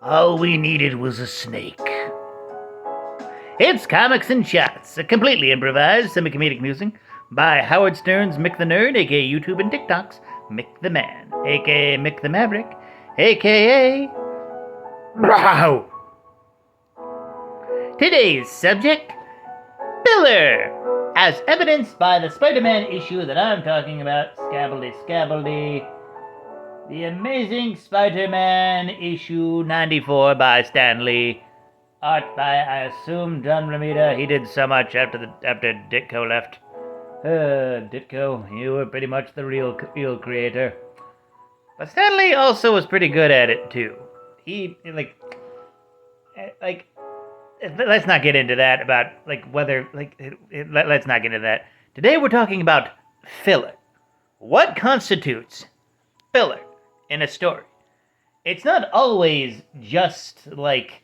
All we needed was a snake. It's Comics and Shots, a completely improvised semi-comedic music by Howard Stern's Mick the Nerd, aka YouTube and TikTok's Mick the Man, aka Mick the Maverick, aka... Wow! Today's subject, filler, as evidenced by the Spider-Man issue that I'm talking about, Scabbledy, the Amazing Spider-Man issue 94 by Stan Lee, art by, I assume, John Romita. He did so much after Ditko left. Ditko, you were pretty much the real creator. But Stan Lee also was pretty good at it too. He let's not get into that about let's not get into that. Today we're talking about filler. What constitutes filler in a story? It's not always just like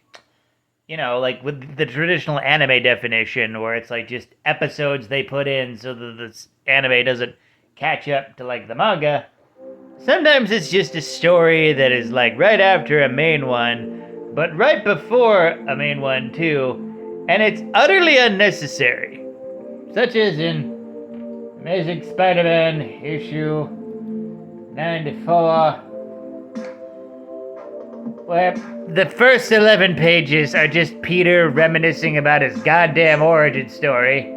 with the traditional anime definition where it's like just episodes they put in so that this anime doesn't catch up to like the manga. Sometimes it's just a story that is like right after a main one, but right before a main one too, and it's utterly unnecessary. Such as in Amazing Spider-Man issue 94, where the first 11 pages are just Peter reminiscing about his goddamn origin story.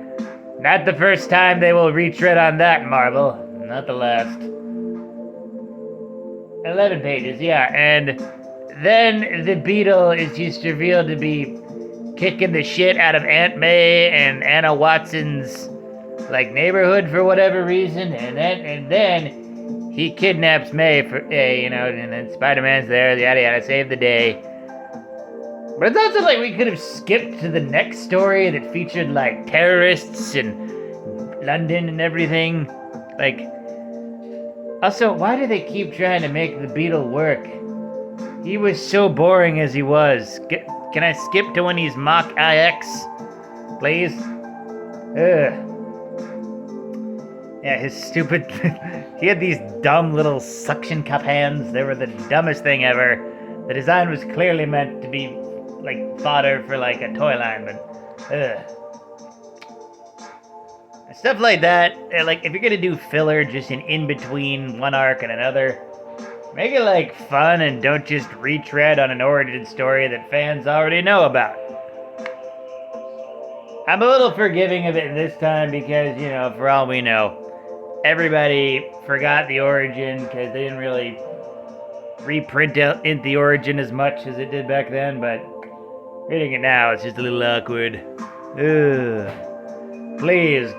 Not the first time they will retread on that, Marvel. Not the last. 11 pages, yeah, and then the Beetle is just revealed to be kicking the shit out of Aunt May and Anna Watson's neighborhood for whatever reason, and then he kidnaps May for and then Spider-Man's there, yada yada, save the day. But it's also like we could have skipped to the next story that featured terrorists in London and everything. Also, why do they keep trying to make the Beetle work? He was so boring as he was. Can I skip to when he's Mach IX? Please? Ugh. Yeah, his stupid... he had these dumb little suction cup hands. They were the dumbest thing ever. The design was clearly meant to be, fodder for, a toy line, but... Ugh. Stuff like that, if you're gonna do filler just in between one arc and another, make it fun and don't just retread on an origin story that fans already know about. I'm a little forgiving of it this time because, for all we know, everybody forgot the origin because they didn't really reprint in the origin as much as it did back then, but reading it now, it's just a little awkward. Ugh. Please,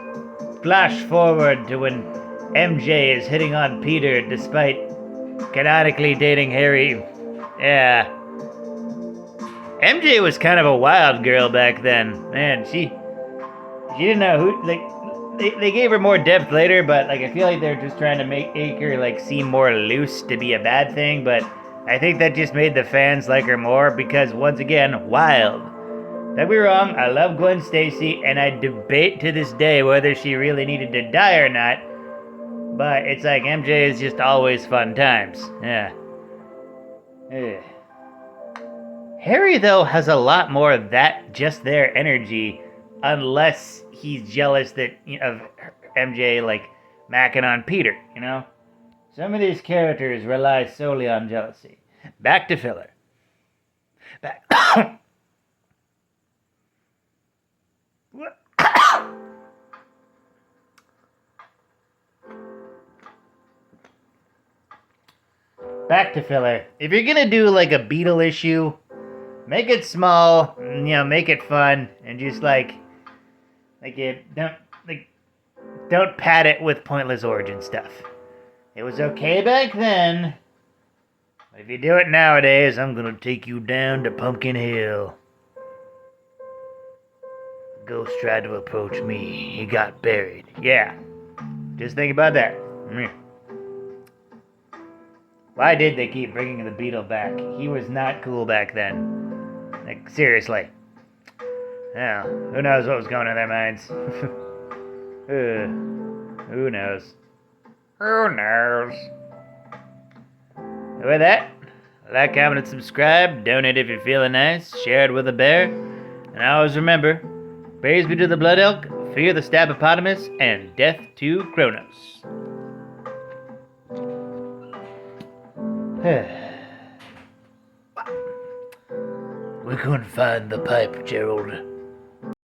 flash forward to when MJ is hitting on Peter despite canonically dating Harry. Yeah. MJ was kind of a wild girl back then. Man, she didn't know who, they gave her more depth later, but, I feel like they're just trying to make her, seem more loose to be a bad thing, but I think that just made the fans like her more because, once again, wild. Don't be wrong, I love Gwen Stacy, and I debate to this day whether she really needed to die or not, but it's MJ is just always fun times. Yeah. Ugh. Harry, though, has a lot more of that just there energy, unless he's jealous of MJ, macking on Peter, Some of these characters rely solely on jealousy. Back to filler. Back to filler. If you're gonna do a Beetle issue, make it small, make it fun, and just don't pad it with pointless origin stuff. It was okay back then, but if you do it nowadays, I'm gonna take you down to Pumpkin Hill. The ghost tried to approach me. He got buried. Yeah. Just think about that. Why did they keep bringing the Beetle back? He was not cool back then. Seriously. Hell, who knows what was going in their minds? Who knows? Who knows? With that, like, comment, and subscribe. Donate if you're feeling nice. Share it with a bear. And always remember, praise be to the blood elk, fear the stabopotamus, and death to Kronos. We couldn't find the pipe, Gerald.